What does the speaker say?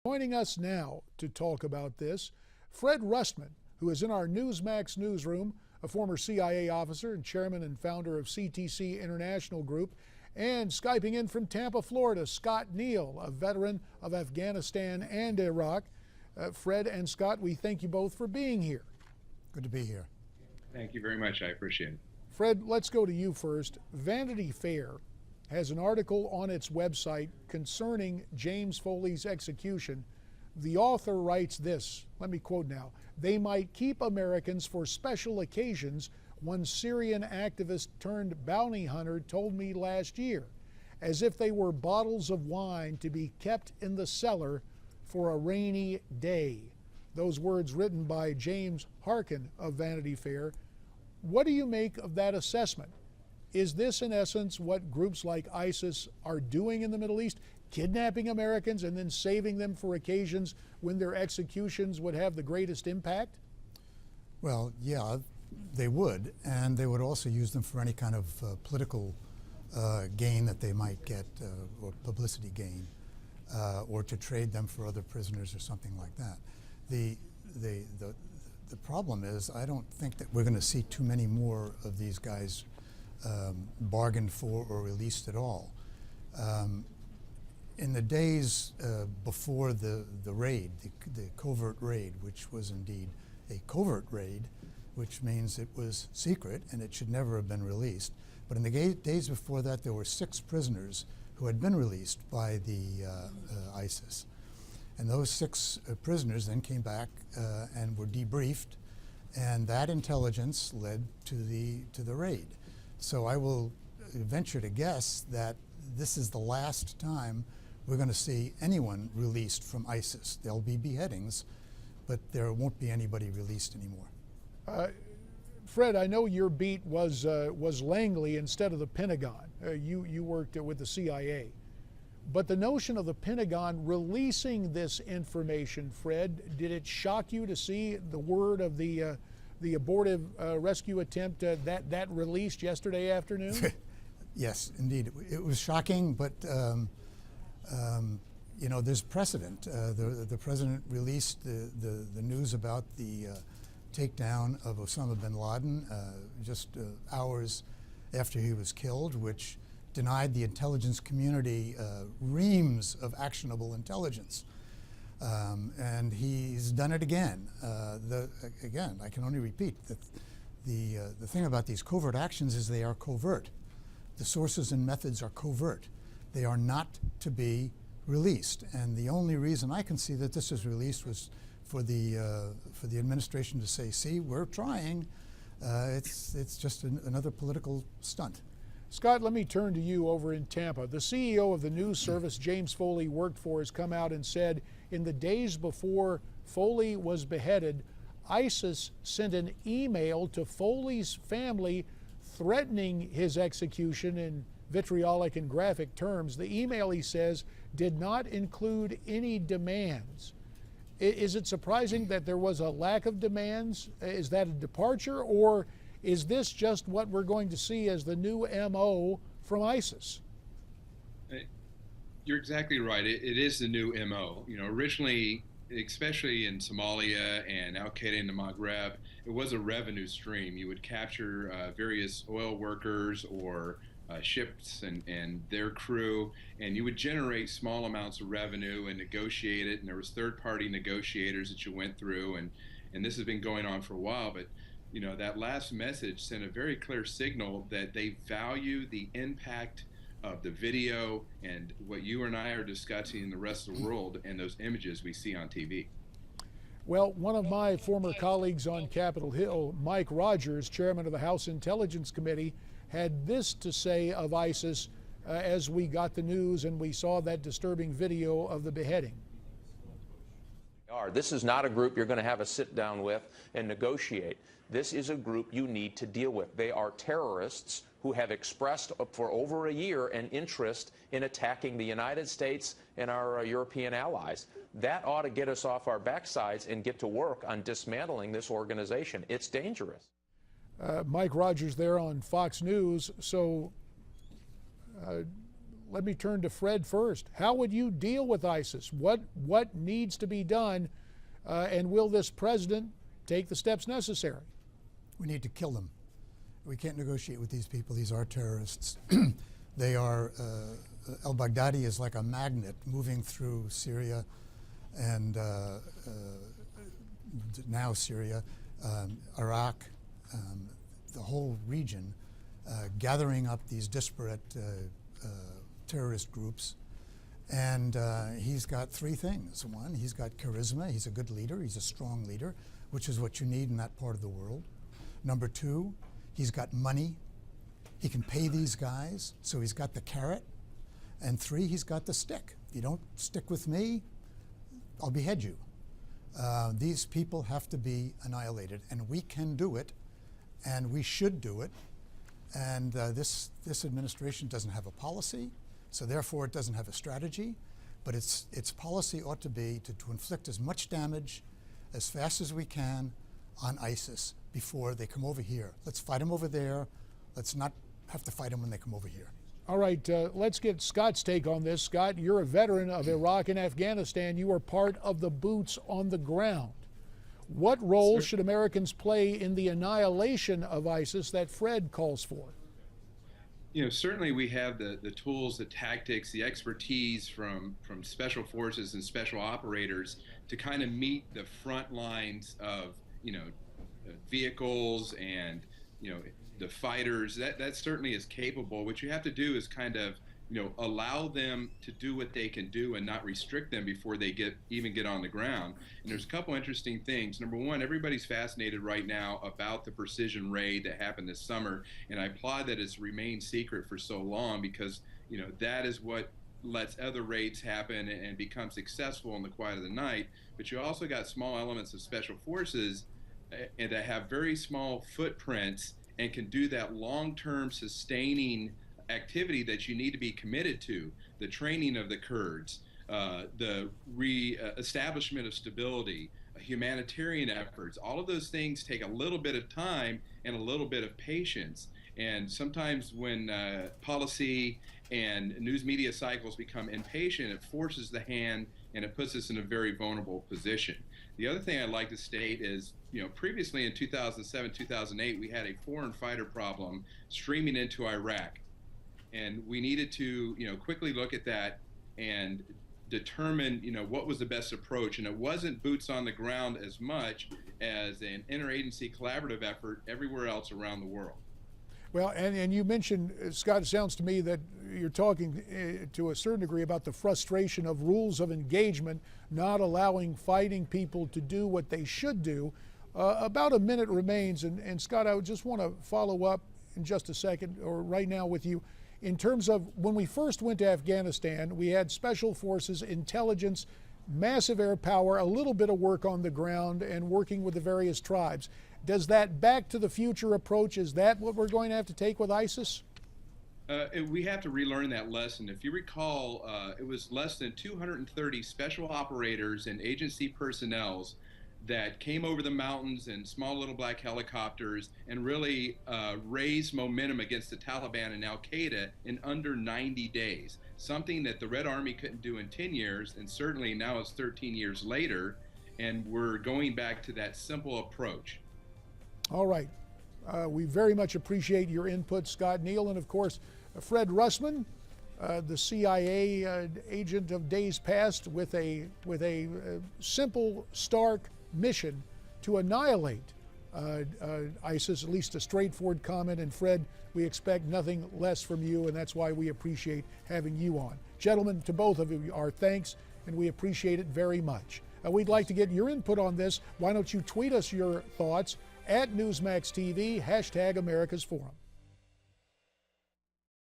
Joining us now to talk about this, Fred Rustmann, who is in our Newsmax newsroom, a former CIA officer and chairman and founder of CTC International Group, and Skyping in from Tampa, Florida, Scott Neal, a veteran of Afghanistan and Iraq. Fred and Scott, we thank you both for being here. Good to be here. Thank you very much. I appreciate it. Fred, let's go to you first. Vanity Fair has an article on its website concerning James Foley's execution. The author writes this, let me quote now, "They might keep Americans for special occasions, one Syrian activist turned bounty hunter told me last year, as if they were bottles of wine to be kept in the cellar for a rainy day." Those words written by James Harkin of Vanity Fair. What do you make of that assessment? Is this, in essence, what groups like ISIS are doing in the Middle East, kidnapping Americans and then saving them for occasions when their executions would have the greatest impact? Well, yeah, they would, and they would also use them for any kind of political gain that they might get, or publicity gain, or to trade them for other prisoners or something like that. The problem is, I don't think that we're going to see too many more of these guys bargained for or released at all. In the days before the raid, the covert raid, which was indeed a covert raid, which means it was secret and it should never have been released. But in the days before that, there were 6 prisoners who had been released by the ISIS. And those 6 prisoners then came back and were debriefed, and that intelligence led to the raid. So I will venture to guess that this is the last time we're going to see anyone released from ISIS. There'll be beheadings, but there won't be anybody released anymore. Fred, I know your beat was Langley instead of the Pentagon. You worked with the CIA. But the notion of the Pentagon releasing this information, Fred, did it shock you to see the word of the abortive rescue attempt that released yesterday afternoon? Yes, indeed. It was shocking, but you know, there's precedent. The president released the news about the takedown of Osama bin Laden just hours after he was killed, which denied the intelligence community reams of actionable intelligence. And he's done it again. Again, I can only repeat that the thing about these covert actions is they are covert. The sources and methods are covert. They are not to be released. And the only reason I can see that this is released was for the administration to say, "See, we're trying." It's just another political stunt. Scott, let me turn to you over in Tampa. The CEO of the news service James Foley worked for has come out and said in the days before Foley was beheaded, ISIS sent an email to Foley's family threatening his execution in vitriolic and graphic terms. The email, he says, did not include any demands. Is it surprising that there was a lack of demands? Is that a departure, or is this just what we're going to see as the new MO from ISIS? You're exactly right. It is the new MO. You know, originally, especially in Somalia and Al-Qaeda in the Maghreb, it was a revenue stream. You would capture various oil workers or ships and their crew, and you would generate small amounts of revenue and negotiate it. And there was third-party negotiators that you went through, and this has been going on for a while. But you know, that last message sent a very clear signal that they value the impact of the video and what you and I are discussing in the rest of the world and those images we see on TV. Well, one of my former colleagues on Capitol Hill, Mike Rogers, chairman of the House Intelligence Committee, had this to say of ISIS as we got the news and we saw that disturbing video of the beheading. This is not a group you're going to have a sit down with and negotiate. This is a group you need to deal with. They are terrorists who have expressed for over a year an interest in attacking the United States and our European allies. That ought to get us off our backsides and get to work on dismantling this organization. It's dangerous. Mike Rogers there on Fox News. So let me turn to Fred first. How would you deal with ISIS? What needs to be done, and will this president take the steps necessary? We need to kill them. We can't negotiate with these people. These are terrorists. They are, al-Baghdadi is like a magnet moving through Syria and now Syria, Iraq, the whole region, gathering up these disparate terrorist groups. And he's got three things. One, he's got charisma. He's a good leader. He's a strong leader, which is what you need in that part of the world. Number two, he's got money. He can pay these guys, so he's got the carrot. And three, he's got the stick. If you don't stick with me, I'll behead you. These people have to be annihilated, and we can do it, and we should do it. And this administration doesn't have a policy, so therefore it doesn't have a strategy. But its policy ought to be to inflict as much damage as fast as we can on ISIS before they come over here. Let's fight them over there. Let's not have to fight them when they come over here. All right, let's get Scott's take on this. Scott, you're a veteran of Iraq and Afghanistan. You are part of the boots on the ground. What role should Americans play in the annihilation of ISIS that Fred calls for? You know, certainly we have the tools, the tactics, the expertise from special forces and special operators to kind of meet the front lines of, vehicles and, the fighters. That certainly is capable. What you have to do is kind of, allow them to do what they can do and not restrict them before they even get on the ground. And there's a couple interesting things. Number one, everybody's fascinated right now about the precision raid that happened this summer, and I applaud that it's remained secret for so long because, that is what lets other raids happen and become successful in the quiet of the night. But you also got small elements of special forces and that have very small footprints and can do that long-term sustaining activity that you need to be committed to, the training of the Kurds, the re-establishment of stability, humanitarian efforts. All of those things take a little bit of time and a little bit of patience. And sometimes when policy and news media cycles become impatient, it forces the hand and it puts us in a very vulnerable position. The other thing I'd like to state is, previously in 2007, 2008, we had a foreign fighter problem streaming into Iraq. And we needed to, quickly look at that and determine, what was the best approach. And it wasn't boots on the ground as much as an interagency collaborative effort everywhere else around the world. Well, and you mentioned, Scott, it sounds to me that you're talking to a certain degree about the frustration of rules of engagement, not allowing fighting people to do what they should do. About a minute remains, and Scott, I would just want to follow up in just a second, or right now with you. In terms of when we first went to Afghanistan, we had special forces, intelligence, massive air power, a little bit of work on the ground, and working with the various tribes. Does that back to the future approach, is that what we're going to have to take with ISIS? We have to relearn that lesson. If you recall, it was less than 230 special operators and agency personnel that came over the mountains in small little black helicopters and really raised momentum against the Taliban and Al-Qaeda in under 90 days, something that the Red Army couldn't do in 10 years, and certainly now it's 13 years later, and we're going back to that simple approach. All right. We very much appreciate your input, Scott Neal, and of course, Fred Rustmann, the CIA agent of days past with a simple, stark mission to annihilate ISIS, at least a straightforward comment. And Fred, we expect nothing less from you, and that's why we appreciate having you on. Gentlemen, to both of you, our thanks, and we appreciate it very much. We'd like to get your input on this. Why don't you tweet us your thoughts at Newsmax TV, #America's Forum.